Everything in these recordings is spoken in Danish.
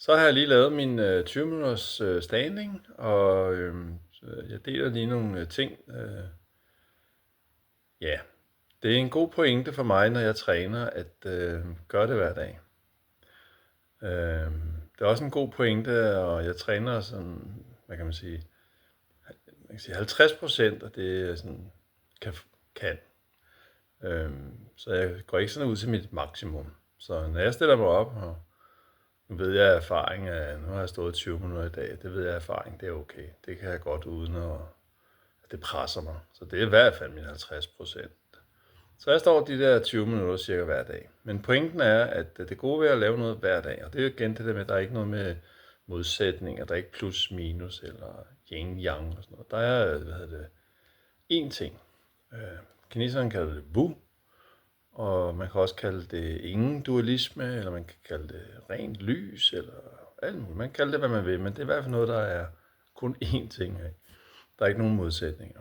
Så har jeg lige lavet min 20 minutters standing, og jeg deler lige nogle ting. Ja, det er en god pointe for mig, når jeg træner, at gøre det hver dag. Det er også en god pointe, og jeg træner sådan, hvad kan man sige, 50% af det, jeg sådan kan. Så jeg går ikke sådan ud til mit maksimum. Så når jeg stiller mig op, og nu ved jeg af erfaring, at nu har jeg stået 20 minutter i dag, det ved jeg af erfaring, det er okay. Det kan jeg godt uden at det presser mig. Så det er i hvert fald mine 50%. Så jeg står de der 20 minutter cirka hver dag. Men pointen er, at det gode ved at lave noget hver dag, og det er jo igen det der med, at der er ikke noget med modsætninger, der er ikke plus minus eller yin yang og sådan noget. Der er, én ting. Kineserne kalder det Wu, og man kan også kalde det ingen dualisme, eller man kan kalde det rent lys, eller alt muligt. Man kan kalde det, hvad man vil, men det er i hvert fald noget, der er kun én ting af. Der er ikke nogen modsætninger.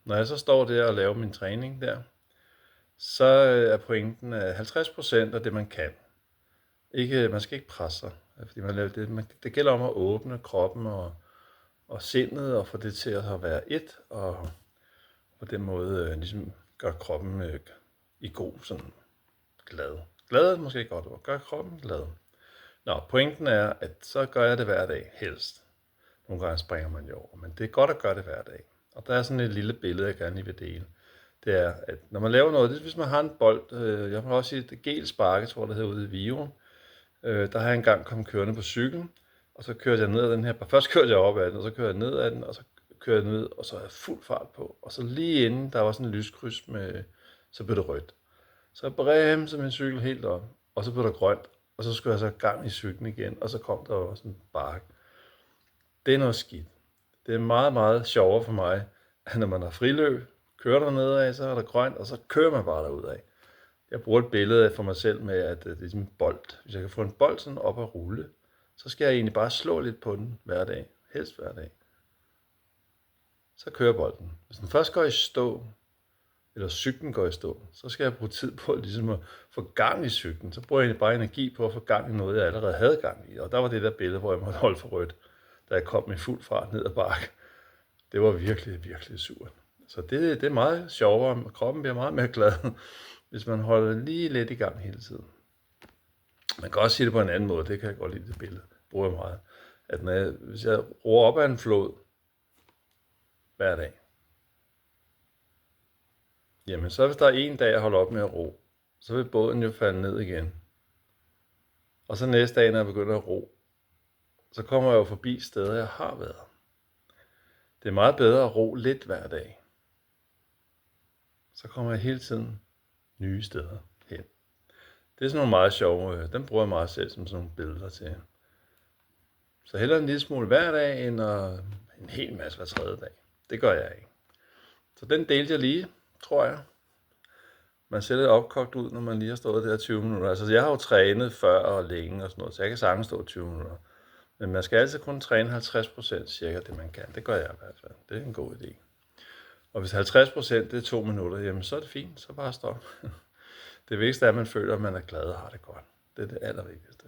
Når jeg så står der og laver min træning der, så er pointen 50% af det, man kan. Man skal ikke presse sig, fordi det gælder om at åbne kroppen og sindet, og få det til at være ét, og på den måde ligesom gøre kroppen i god, sådan glad. Glad er måske godt ord. Gør kroppen glad. Pointen er, at så gør jeg det hver dag, helst. Nogle gange springer man jo over, men det er godt at gøre det hver dag. Og der er sådan et lille billede, jeg gerne lige vil dele. Det er, at når man laver noget, det er, hvis man har en bold, jeg må også sige, det gelsparke, tror jeg, det hedder ude i Virum. Der har jeg engang kommet kørende på cyklen, og så kørte jeg ned ad den her. Først kørte jeg op ad den, og så kørte jeg ned ad den, og så kørte jeg ned, og så er jeg fuld fart på. Og så lige inden, der var sådan en lyskryds så blev det rødt. Så jeg bremsede min cykel helt op, og så blev der grønt, og så skulle jeg så gang i cyklen igen, og så kom der også en bakke. Det er noget skidt. Det er meget, meget sjovere for mig, at når man har friløb, kører der nedad, så er der grønt, og så kører man bare derudad. Jeg bruger et billede for mig selv med, at det er ligesom en bold. Hvis jeg kan få en bold sådan op at rulle, så skal jeg egentlig bare slå lidt på den hver dag. Helst hver dag. Så kører bolden. Hvis den først går i stå, eller cyklen går i stå, så skal jeg bruge tid på ligesom at få gang i cyklen. Så bruger jeg bare energi på at få gang i noget, jeg allerede havde gang i. Og der var det der billede, hvor jeg måtte holde for rødt, da jeg kom med fuld fart ned ad bakke. Det var virkelig, virkelig surt. Så det er meget sjovere, og kroppen bliver meget mere glad, hvis man holder lige lidt i gang hele tiden. Man kan også sige det på en anden måde, det kan jeg godt lide, det billede, bruger jeg meget. At hvis jeg roer op ad en flod hver dag, jamen så hvis der er en dag, jeg holder op med at ro, så vil båden jo falde ned igen. Og så næste dag, når jeg begynder at ro, så kommer jeg jo forbi steder, jeg har været. Det er meget bedre at ro lidt hver dag. Så kommer jeg hele tiden nye steder hen. Det er sådan nogle meget sjove, dem bruger jeg meget selv som sådan nogle billeder til. Så hellere en lille smule hver dag, end en hel masse hver tredje dag. Det gør jeg ikke. Så den delte jeg lige, tror jeg. Man ser lidt opkogt ud, når man lige har stået der 20 minutter. Altså jeg har jo trænet før og længe og sådan noget, så jeg kan sagtens stå 20 minutter. Men man skal altid kun træne 50% cirka det, man kan. Det gør jeg i hvert fald. Det er en god idé. Og hvis 50% det er 2 minutter, jamen så er det fint. Så bare stop. Det vigtigste er, at man føler, at man er glad og har det godt. Det er det allervigtigste.